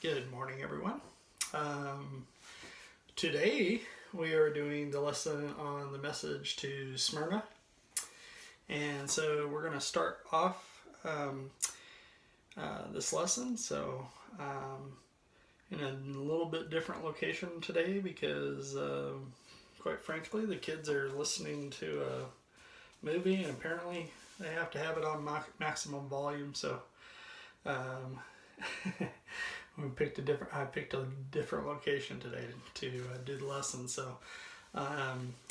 Good morning, everyone. Today we are doing the lesson on the message to Smyrna. And so we're going to start off this lesson. In a little bit different location today because, quite frankly, the kids are listening to a movie and apparently they have to have it on maximum volume. So I picked a different location today to do the lesson. So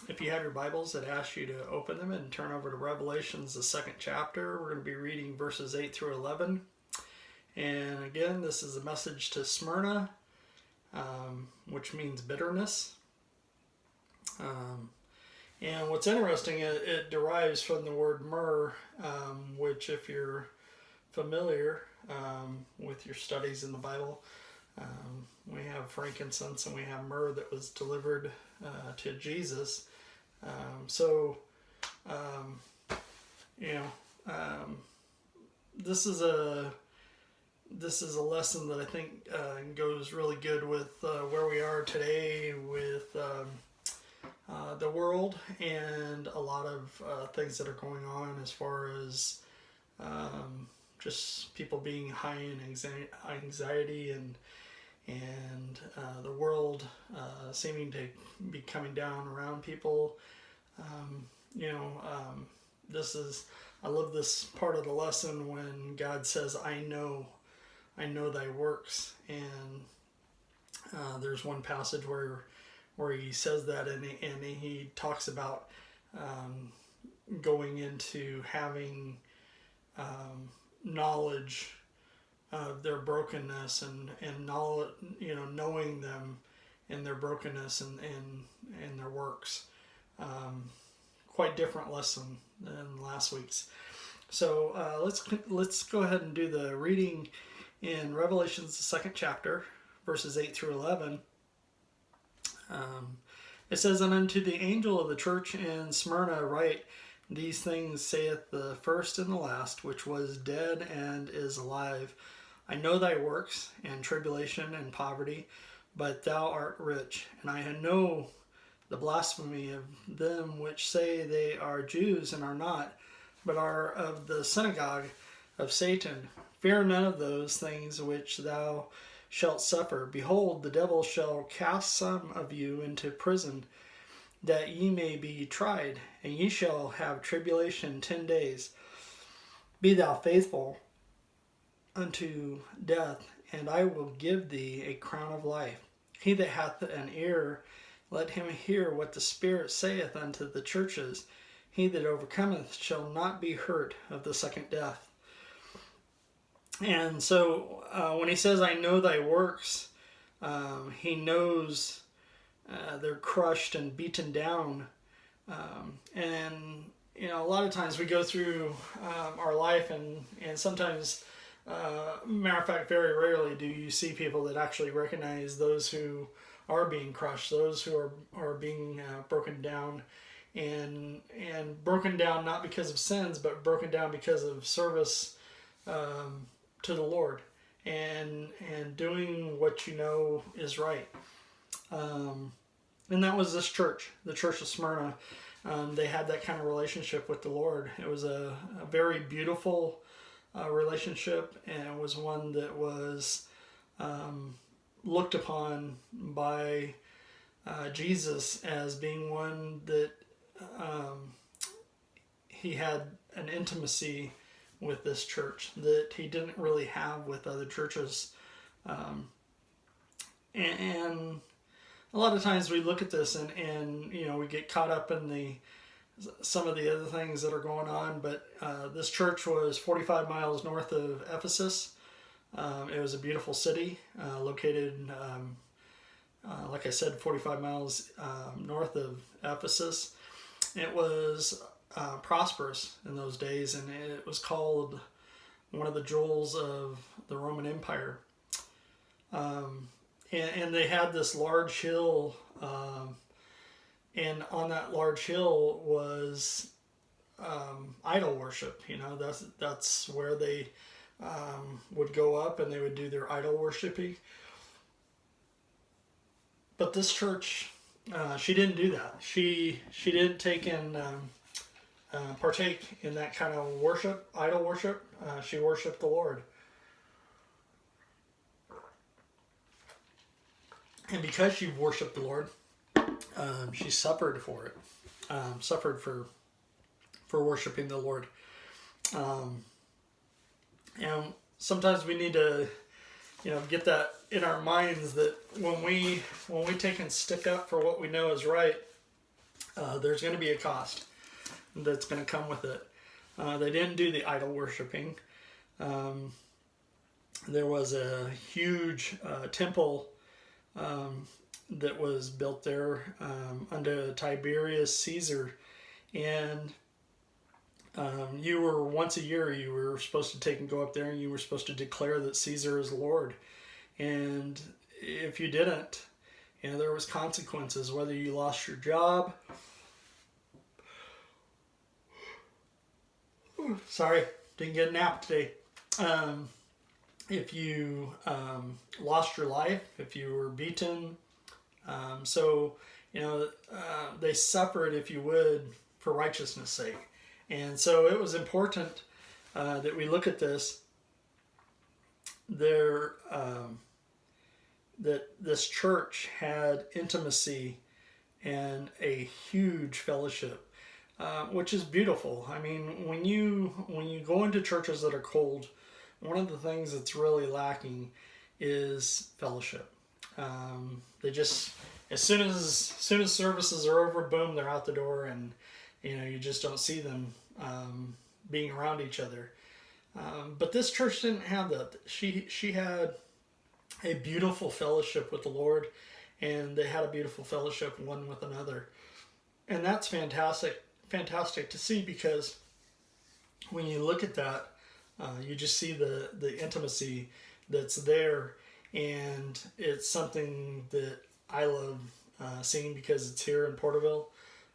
if you have your Bibles, I'd ask you to open them and turn over to Revelations, the second chapter. We're going to be reading verses 8 through 11. And again, this is a message to Smyrna, which means bitterness. And what's interesting, it derives from the word myrrh, which if you're familiar with your studies in the Bible, we have frankincense and we have myrrh that was delivered to Jesus. This is a lesson that I think goes really good with where we are today with the world and a lot of things that are going on as far as just people being high in anxiety and the world seeming to be coming down around people. I love this part of the lesson when God says, I know thy works. And there's one passage where he says that and he talks about going into having knowledge of their brokenness and knowledge, knowing them in their brokenness and their works. Quite different lesson than last week's. So let's go ahead and do the reading in Revelations, the second chapter, verses 8 through 11. It says, And unto the angel of the church in Smyrna write, These things saith the first and the last, which was dead and is alive. I know thy works, and tribulation, and poverty, but thou art rich. And I know the blasphemy of them which say they are Jews and are not, but are of the synagogue of Satan. Fear none of those things which thou shalt suffer. Behold, the devil shall cast some of you into prison, that ye may be tried, and ye shall have tribulation 10 days. Be thou faithful unto death, and I will give thee a crown of life. He that hath an ear, let him hear what the Spirit saith unto the churches. He that overcometh shall not be hurt of the second death. And so when he says, I know thy works, he knows they're crushed and beaten down. A lot of times we go through our life and sometimes, matter of fact, very rarely do you see people that actually recognize those who are being crushed, those who are being broken down and broken down not because of sins, but broken down because of service to the Lord and doing what you know is right. And that was this church, the church of Smyrna. They had that kind of relationship with the Lord. It was a very beautiful relationship, and it was one that was looked upon by Jesus as being one that he had an intimacy with this church that he didn't really have with other churches. And a lot of times we look at this and we get caught up in some of the other things that are going on, but this church was 45 miles north of Ephesus. It was a beautiful city located, like I said, 45 miles north of Ephesus. It was prosperous in those days, and it was called one of the jewels of the Roman Empire. And they had this large hill, and on that large hill was idol worship. That's where they would go up and they would do their idol worshiping. But this church, she didn't do that. She didn't take in partake in that kind of worship, idol worship. She worshiped the Lord. And because she worshiped the Lord, she suffered for it. Suffered for worshiping the Lord. And sometimes we need to, get that in our minds that when we take and stick up for what we know is right, there's going to be a cost that's going to come with it. They didn't do the idol worshiping. There was a huge temple that was built there under Tiberius Caesar, and you were once a year you were supposed to take and go up there, and you were supposed to declare that Caesar is Lord. And if you didn't, there was consequences, whether you lost your job. Sorry, didn't get a nap today. If you lost your life, if you were beaten. They suffered, if you would, for righteousness' sake. And so it was important that we look at this. That this church had intimacy and a huge fellowship, which is beautiful. I mean, when you go into churches that are cold, one of the things that's really lacking is fellowship. They just, as soon as services are over, boom, they're out the door, and you just don't see them being around each other. But this church didn't have that. She had a beautiful fellowship with the Lord, and they had a beautiful fellowship one with another. And that's fantastic to see, because when you look at that, you just see the intimacy that's there, and it's something that I love seeing, because it's here in Porterville,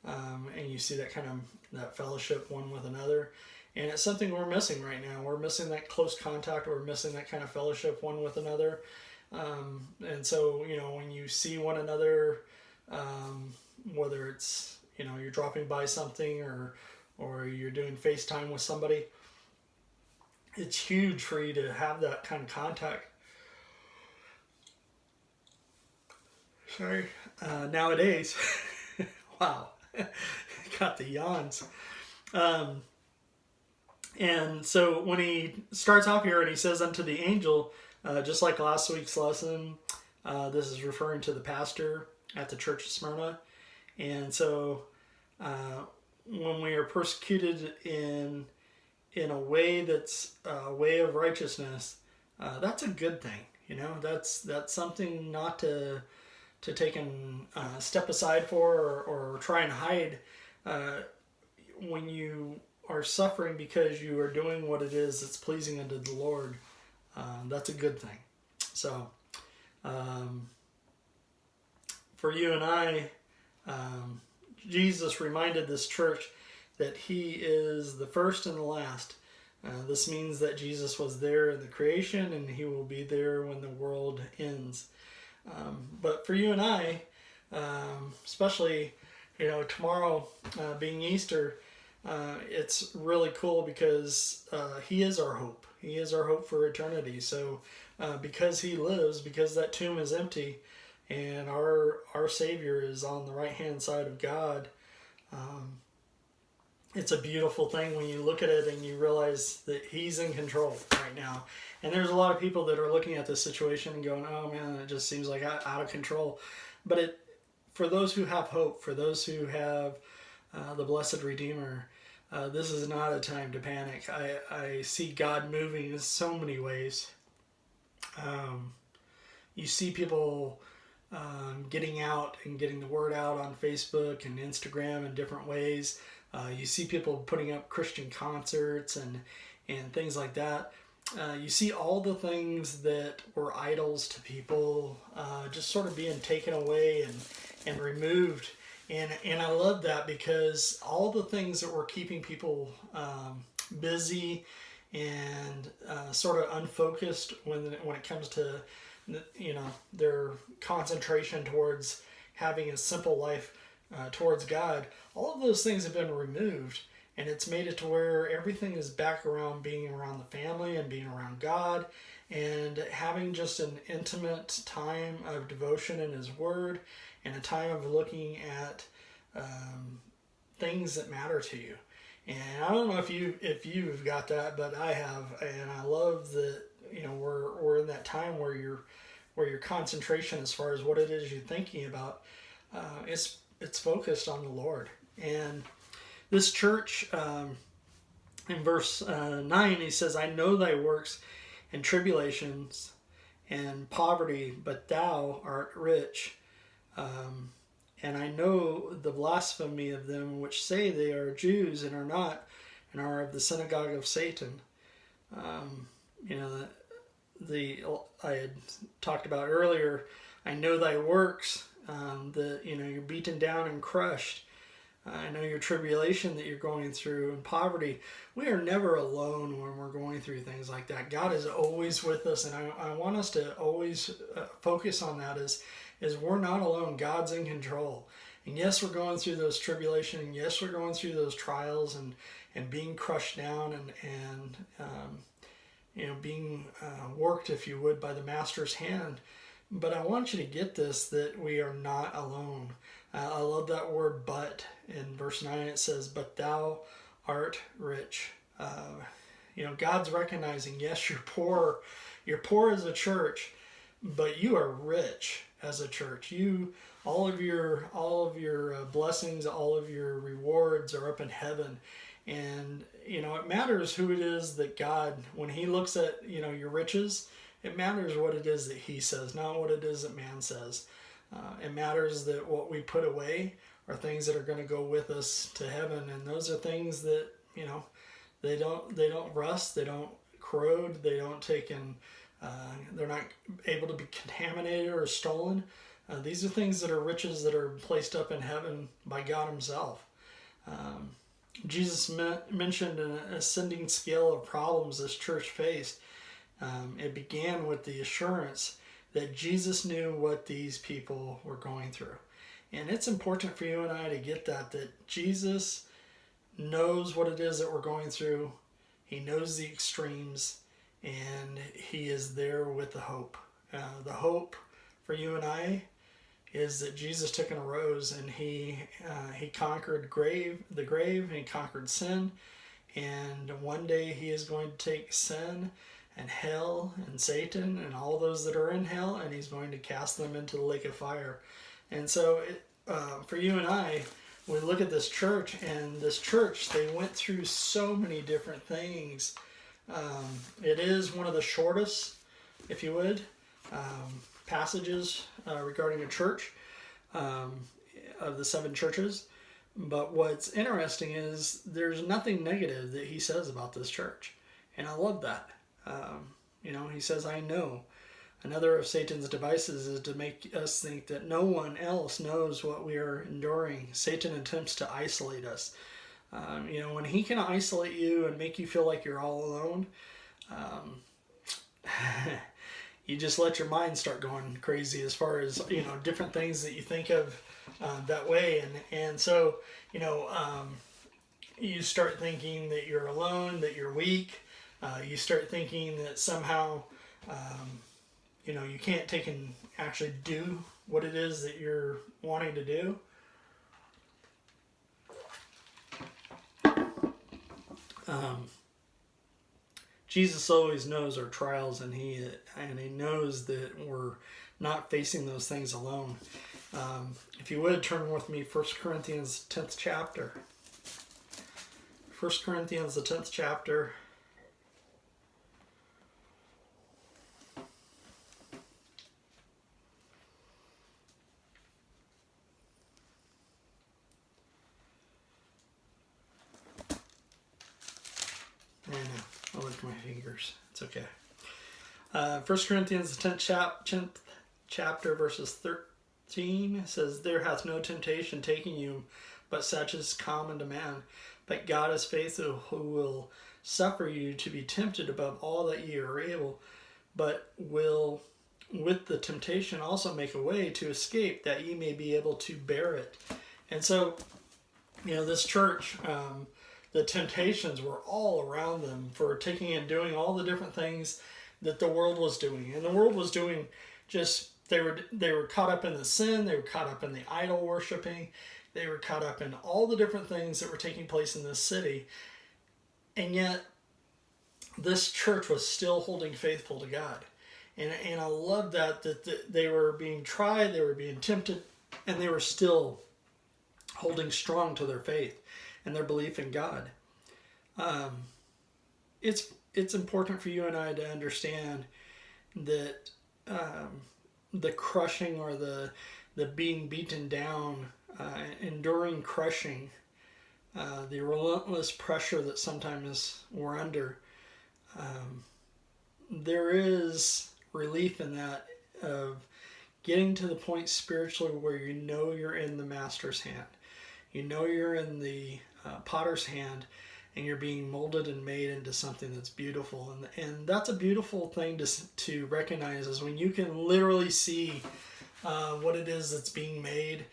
and you see that kind of that fellowship one with another, and it's something we're missing right now. We're missing that close contact. We're missing that kind of fellowship one with another, and so when you see one another, whether it's you're dropping by something or you're doing FaceTime with somebody, it's huge for you to have that kind of contact. Sorry. Nowadays, wow, got the yawns. And so when he starts off here and he says unto the angel, just like last week's lesson, this is referring to the pastor at the church of Smyrna. And so when we are persecuted in a way that's a way of righteousness, that's a good thing. That's something not to take and step aside for or try and hide. When you are suffering because you are doing what it is that's pleasing unto the Lord, that's a good thing. So for you and I, Jesus reminded this church that he is the first and the last. This means that Jesus was there in the creation, and he will be there when the world ends. But for you and I, especially, tomorrow being Easter, it's really cool because he is our hope. He is our hope for eternity. So because he lives, because that tomb is empty, and our Savior is on the right-hand side of God, it's a beautiful thing when you look at it and you realize that he's in control right now. And there's a lot of people that are looking at this situation and going, oh man, it just seems like out of control. But for those who have hope, for those who have the blessed Redeemer, this is not a time to panic. I see God moving in so many ways. You see people getting out and getting the word out on Facebook and Instagram in different ways. You see people putting up Christian concerts and things like that. You see all the things that were idols to people just sort of being taken away and removed. And I love that, because all the things that were keeping people busy and sort of unfocused when it comes to their concentration towards having a simple life towards God. All of those things have been removed, and it's made it to where everything is back around being around the family and being around God and having just an intimate time of devotion in His Word and a time of looking at things that matter to you. And I don't know if you've got that, but I have, and I love that we're in that time where your concentration as far as what it is you're thinking about, it's focused on the Lord. And this church, in verse 9, he says, "I know thy works and tribulations and poverty, but thou art rich. And I know the blasphemy of them which say they are Jews and are not, and are of the synagogue of Satan." I had talked about earlier, I know thy works, that you're beaten down and crushed. I know your tribulation that you're going through and poverty. We are never alone when we're going through things like that. God is always with us, and I want us to always focus on that is we're not alone. God's in control. And yes, we're going through those tribulation, and yes, we're going through those trials and being crushed down and being worked, if you would, by the Master's hand. But I want you to get this, that we are not alone. I love that word "but." In verse 9 it says, "But thou art rich." God's recognizing, yes, you're poor as a church, but you are rich as a church. All of your blessings, all of your rewards are up in heaven. And it matters who it is that God, when He looks at your riches, it matters what it is that He says, not what it is that man says. It matters that what we put away are things that are going to go with us to heaven, and those are things that they don't rust, they don't corrode, they don't take in, they're not able to be contaminated or stolen. These are things that are riches that are placed up in heaven by God Himself. Jesus mentioned an ascending scale of problems this church faced. It began with the assurance that Jesus knew what these people were going through. And it's important for you and I to get that Jesus knows what it is that we're going through. He knows the extremes, and He is there with the hope. The hope for you and I is that Jesus took and arose, and He conquered the grave, and He conquered sin. And one day He is going to take sin and hell and Satan and all those that are in hell, and He's going to cast them into the lake of fire. And so for you and I, we look at this church, and this church, they went through so many different things. It is one of the shortest, if you would, passages regarding a church of the 7 churches. But what's interesting is there's nothing negative that he says about this church. And I love that. He says, "I know." Another of Satan's devices is to make us think that no one else knows what we are enduring. Satan attempts to isolate us. When he can isolate you and make you feel like you're all alone, you just let your mind start going crazy as far as, different things that you think of that way. And so, you start thinking that you're alone, that you're weak. You start thinking that somehow, you can't take and actually do what it is that you're wanting to do. Jesus always knows our trials, and he knows that we're not facing those things alone. If you would, turn with me 1 Corinthians 10th chapter. 1 Corinthians the 10th chapter. I'll lift my fingers. It's okay. 1 Corinthians the 10th chapter, verses 13 says, "There hath no temptation taken you, but such as common to man. But God is faithful, who will suffer you to be tempted above all that ye are able, but will with the temptation also make a way to escape, that ye may be able to bear it. And so, this church, the temptations were all around them for taking and doing all the different things that the world was doing. And the world was doing they were caught up in the sin, they were caught up in the idol worshiping, they were caught up in all the different things that were taking place in this city. And yet, this church was still holding faithful to God. And I love that they were being tried, they were being tempted, and they were still holding strong to their faith and their belief in God. It's important for you and I to understand that the crushing or the being beaten down, enduring crushing, the relentless pressure that sometimes we're under, there is relief in that, of getting to the point spiritually where you're in the master's hand. You're in the potter's hand, and you're being molded and made into something that's beautiful. And that's a beautiful thing to recognize, is when you can literally see what it is that's being made,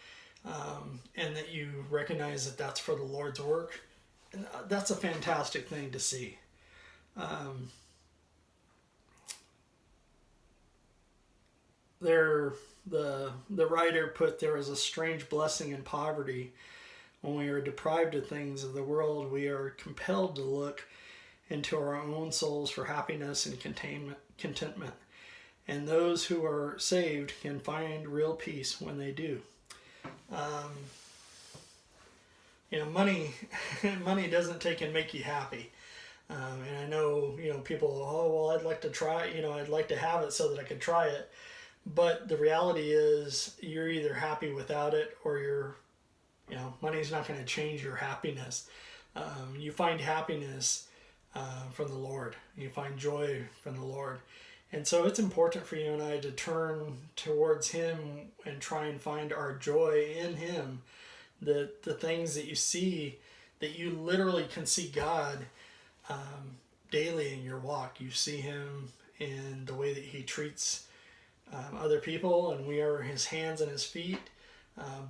and that you recognize that that's for the Lord's work. And that's a fantastic thing to see. The writer put, there is a strange blessing in poverty. When we are deprived of things of the world, we are compelled to look into our own souls for happiness and contentment. And those who are saved can find real peace when they do. Money doesn't take and make you happy. And I know, people, I'd like to try, I'd like to have it so that I could try it. But the reality is, you're either happy without it, or money's not going to change your happiness. You find happiness from the Lord. You find joy from the Lord. And so it's important for you and I to turn towards Him and try and find our joy in Him. The things that you see, that you literally can see God daily in your walk. You see Him in the way that He treats other people, and we are His hands and His feet.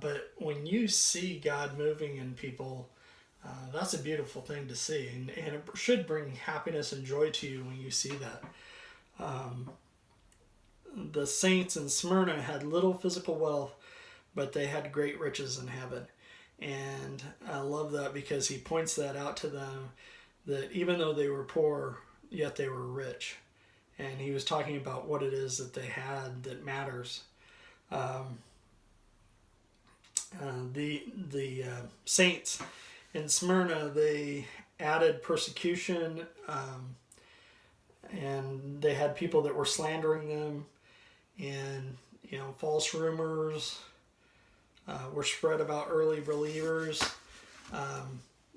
But when you see God moving in people, that's a beautiful thing to see. And it should bring happiness and joy to you when you see that. The saints in Smyrna had little physical wealth, but they had great riches in heaven. And I love that, because he points that out to them, that even though they were poor, yet they were rich. And he was talking about what it is that they had that matters. The saints in Smyrna, they added persecution, and they had people that were slandering them, and false rumors were spread about early believers.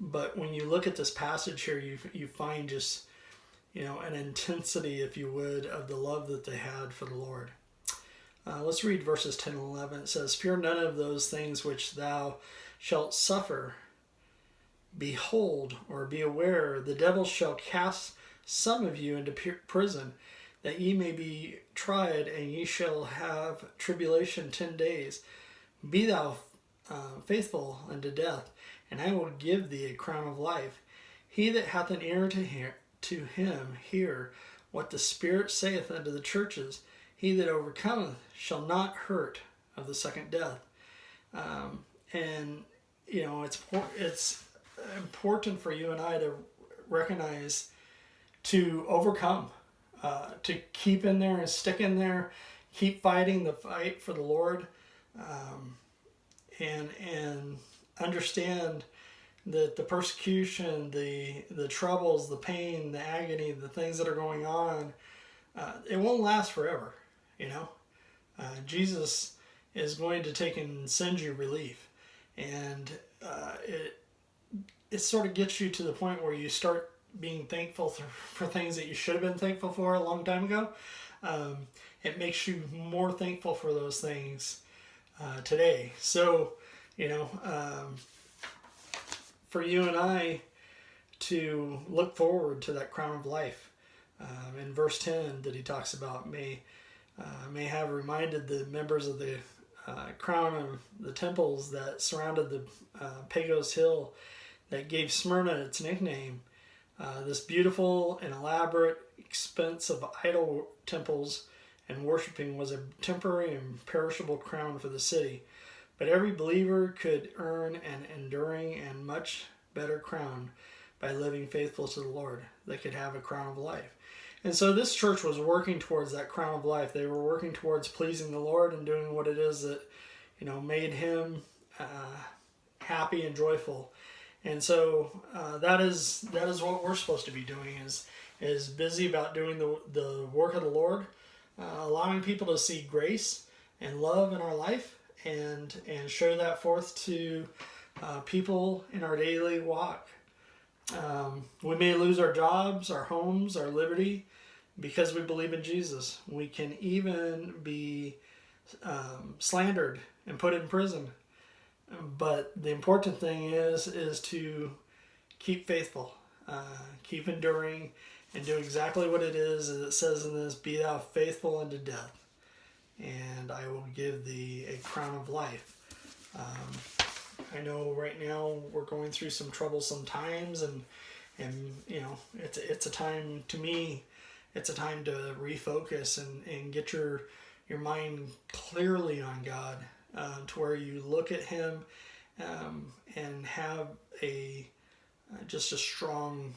But when you look at this passage here, you find just an intensity, if you would, of the love that they had for the Lord. Let's read verses 10 and 11. It says, "Fear none of those things which thou shalt suffer. Behold, or be aware, the devil shall cast some of you into prison, that ye may be tried, and ye shall have tribulation 10 days. Be thou faithful unto death, and I will give thee a crown of life. He that hath an ear to him hear what the Spirit saith unto the churches. He that overcometh shall not hurt of the second death." And it's important for you and I to recognize, to overcome, to keep in there and stick in there, keep fighting the fight for the Lord, and understand that the persecution, the troubles, the pain, the agony, the things that are going on, it won't last forever. Jesus is going to take and send you relief, and it sort of gets you to the point where you start being thankful for things that you should have been thankful for a long time ago. It makes you more thankful for those things today. So, for you and I to look forward to that crown of life. In verse 10 that he talks about, may have reminded the members of the crown of the temples that surrounded the Pagos Hill that gave Smyrna its nickname. This beautiful and elaborate expense of idol temples and worshiping was a temporary and perishable crown for the city. But every believer could earn an enduring and much better crown by living faithful to the Lord. They could have a crown of life. And so this church was working towards that crown of life. They were working towards pleasing the Lord and doing what it is that, made him happy and joyful. And so that is what we're supposed to be doing, is busy about doing the work of the Lord, allowing people to see grace and love in our life, and show that forth to people in our daily walk. We may lose our jobs, our homes, our liberty because we believe in Jesus. We can even be slandered and put in prison. But the important thing is to keep faithful, keep enduring, and do exactly what it is as it says in this, be thou faithful unto death, and I will give thee a crown of life. I know right now we're going through some troublesome times, and it's a time, to me, it's a time to refocus and get your mind clearly on God, to where you look at him and have just a strong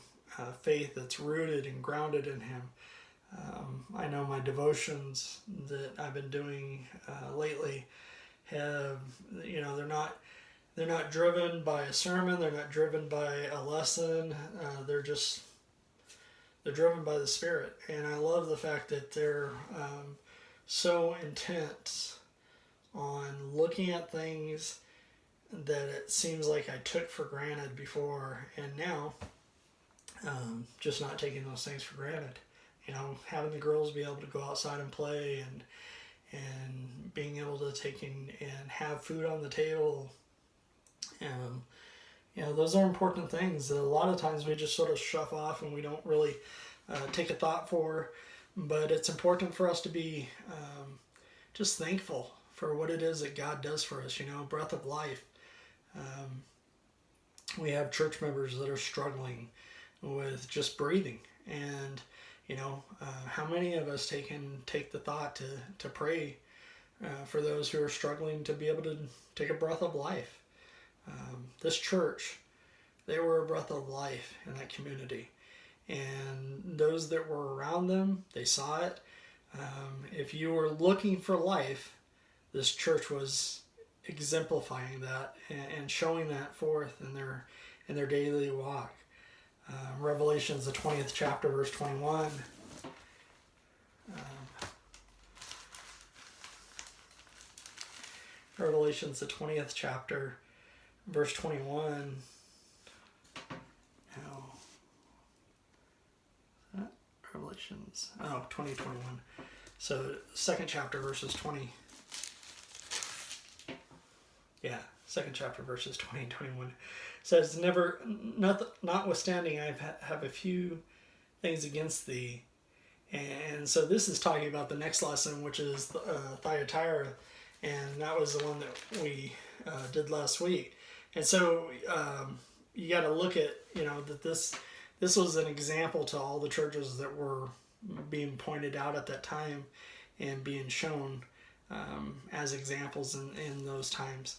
faith that's rooted and grounded in him. I know my devotions that I've been doing lately have, they're not driven by a sermon, they're not driven by a lesson, they're driven by the Spirit. And I love the fact that they're so intent on looking at things that it seems like I took for granted before, and now just not taking those things for granted. Having the girls be able to go outside and play, and being able to take and have food on the table. Those are important things that a lot of times we just sort of shove off and we don't really take a thought for. But it's important for us to be just thankful for what it is that God does for us, breath of life. We have church members that are struggling with just breathing, and how many of us take the thought to pray for those who are struggling to be able to take a breath of life. This church, they were a breath of life in that community, and those that were around them, they saw it. If you were looking for life, this church was exemplifying that and showing that forth in their daily walk. Revelations, the 20th chapter, verse 21. Revelations, the 20th chapter, verse 21. Revelations, 20:21. So, second chapter, verses 20. Yeah, second chapter, verses 20 and 21. Says, notwithstanding, I have a few things against thee. And so this is talking about the next lesson, which is Thyatira, and that was the one that we did last week. And so you got to look at, that this was an example to all the churches that were being pointed out at that time and being shown as examples in those times.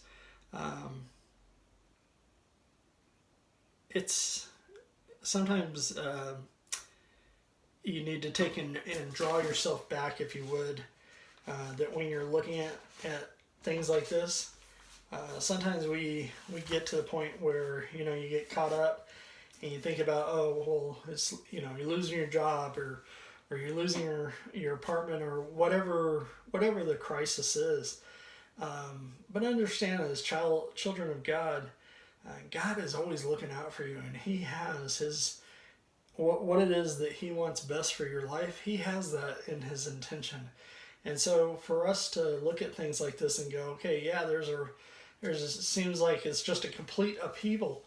It's sometimes you need to take and draw yourself back, if you would, that when you're looking at things like this, sometimes we get to the point where you get caught up and you think about, it's you're losing your job, or you're losing your apartment, or whatever the crisis is. But understand, as children of God, God is always looking out for you, and He has what it is that He wants best for your life. He has that in His intention. And so for us to look at things like this and go, okay, yeah, seems like it's just a complete upheaval.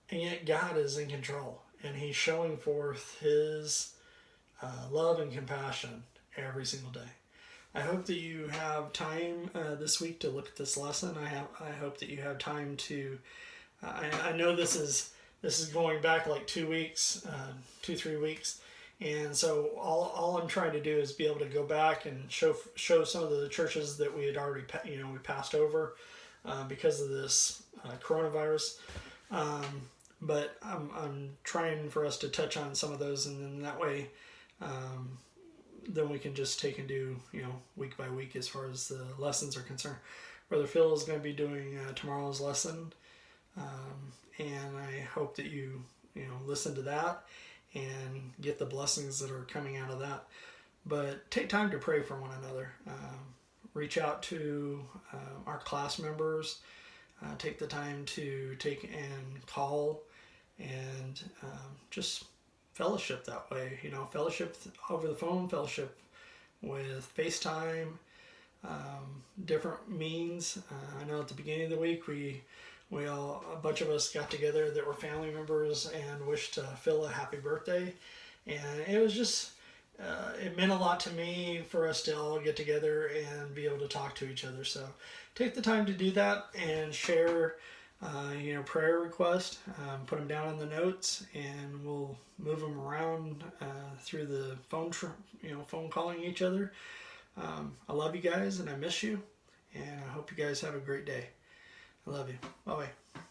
And yet God is in control, and He's showing forth His love and compassion every single day. I hope that you have time this week to look at this lesson. I hope that you have time to. I know this is going back like 2 weeks, 2-3 weeks, and so all I'm trying to do is be able to go back and show some of the churches that we had already we passed over because of this coronavirus. But I'm trying for us to touch on some of those, and then that way. Then we can just take and do, week by week as far as the lessons are concerned. Brother Phil is going to be doing tomorrow's lesson, and I hope that you listen to that and get the blessings that are coming out of that. But take time to pray for one another. Reach out to our class members. Take the time to take and call and just fellowship that way, fellowship over the phone, fellowship with FaceTime, different means. I know at the beginning of the week a bunch of us got together that were family members and wished Phil a happy birthday, and it was just it meant a lot to me for us to all get together and be able to talk to each other. So take the time to do that and share prayer request, put them down in the notes, and we'll move them around through the phone, phone calling each other. I love you guys, and I miss you, and I hope you guys have a great day. I love you. Bye-bye.